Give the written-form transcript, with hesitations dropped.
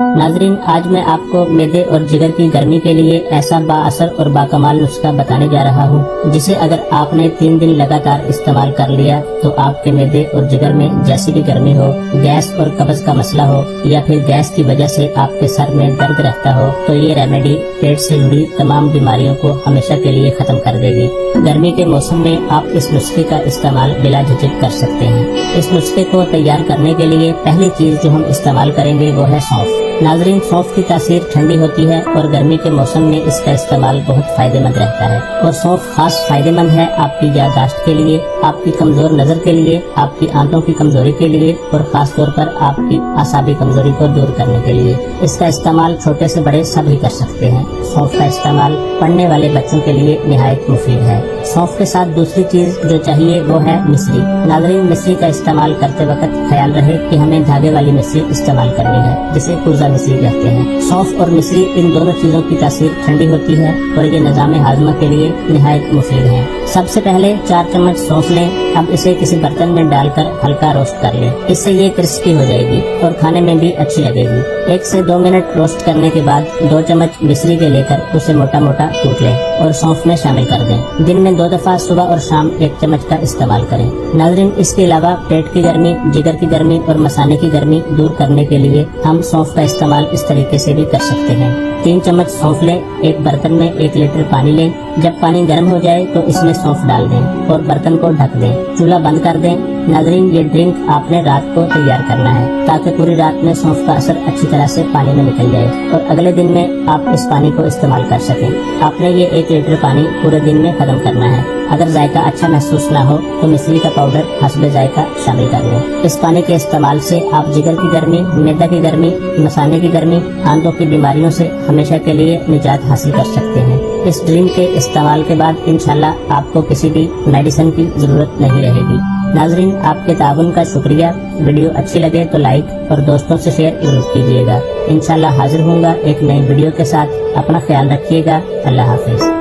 ناظرین، آج میں آپ کو معدے اور جگر کی گرمی کے لیے ایسا با اثر اور باکمال نسخہ بتانے جا رہا ہوں جسے اگر آپ نے 3 دن لگاتار استعمال کر لیا تو آپ کے معدے اور جگر میں جیسی بھی گرمی ہو، گیس اور قبض کا مسئلہ ہو یا پھر گیس کی وجہ سے آپ کے سر میں درد رہتا ہو تو یہ ریمیڈی پیٹ سے جڑی تمام بیماریوں کو ہمیشہ کے لیے ختم کر دے گی۔ گرمی کے موسم میں آپ اس نسخے کا استعمال بلا جھجک کر سکتے ہیں۔ اس نسخے کو تیار کرنے کے لیے پہلی چیز جو ہم استعمال کریں گے وہ ہے سونف۔ ناظرین، سونف کی تاثیر ٹھنڈی ہوتی ہے اور گرمی کے موسم میں اس کا استعمال بہت فائدہ مند رہتا ہے، اور سونف خاص فائدہ مند ہے آپ کی یادداشت کے لیے، آپ کی کمزور نظر کے لیے، آپ کی آنتوں کی کمزوری کے لیے اور خاص طور پر آپ کی اعصابی کمزوری کو دور کرنے کے لیے۔ اس کا استعمال چھوٹے سے بڑے سب ہی کر سکتے ہیں۔ سونف کا استعمال پڑھنے والے بچوں کے لیے نہایت مفید ہے۔ سونف کے ساتھ دوسری چیز جو چاہیے وہ ہے مصری۔ ناظرین، مصری کا استعمال کرتے وقت خیال رہے کہ ہمیں دھاگے والی مصری استعمال کرنی ہے جسے کوزہ مصری کہتے ہیں۔ سونف اور مصری ان دونوں چیزوں کی تاثیر ٹھنڈی ہوتی ہے اور یہ نظام ہاضمہ کے لیے نہایت مفید ہے۔ سب سے پہلے 4 چمچ سونف لیں، اب اسے کسی برتن میں ڈال کر ہلکا روسٹ کر لیں، اس سے یہ کرسپی ہو جائے گی اور کھانے میں بھی اچھی لگے گی۔ 1 سے 2 منٹ روسٹ کرنے کے بعد 2 چمچ مصری کے لے کر اسے موٹا موٹا کوٹ لیں اور سونف میں شامل کر دیں۔ دن میں 2 دفعہ صبح اور شام 1 چمچ کا استعمال کریں۔ ناظرین، اس کے علاوہ پیٹ کی گرمی، جگر کی گرمی اور مثانے کی گرمی دور کرنے کے لیے ہم سونف کا استعمال اس طریقے سے بھی کر سکتے ہیں۔ 3 چمچ سونف لیں، ایک برتن میں 1 لیٹر پانی لیں، جب پانی گرم ہو جائے تو اس میں سونف ڈال دیں اور برتن کو ڈھک دیں، چولہا بند کر دیں۔ ناظرین، یہ ڈرنک آپ نے رات کو تیار کرنا ہے تاکہ پوری رات میں سونف کا اثر اچھی طرح سے پانی میں نکل جائے اور اگلے دن میں آپ اس پانی کو استعمال کر سکیں۔ آپ نے یہ 1 لیٹر پانی پورے دن میں ختم کرنا ہے۔ اگر ذائقہ اچھا محسوس نہ ہو تو مصری کا پاؤڈر حسب ذائقہ شامل کر لیں۔ اس پانی کے استعمال سے آپ جگر کی گرمی، معدہ کی گرمی، مثانے کی گرمی، آنتوں کی بیماریوں سے ہمیشہ کے لیے نجات حاصل کر سکتے ہیں۔ اس ڈرنک کے استعمال کے بعد انشاءاللہ آپ کو کسی بھی میڈیسن کی ضرورت نہیں رہے گی۔ ناظرین، آپ کے تعاون کا شکریہ۔ ویڈیو اچھی لگے تو لائک اور دوستوں سے شیئر ضرور کیجیے گا۔ انشاءاللہ حاضر ہوں گا ایک نئی ویڈیو کے ساتھ۔ اپنا خیال رکھیے گا۔ اللہ حافظ۔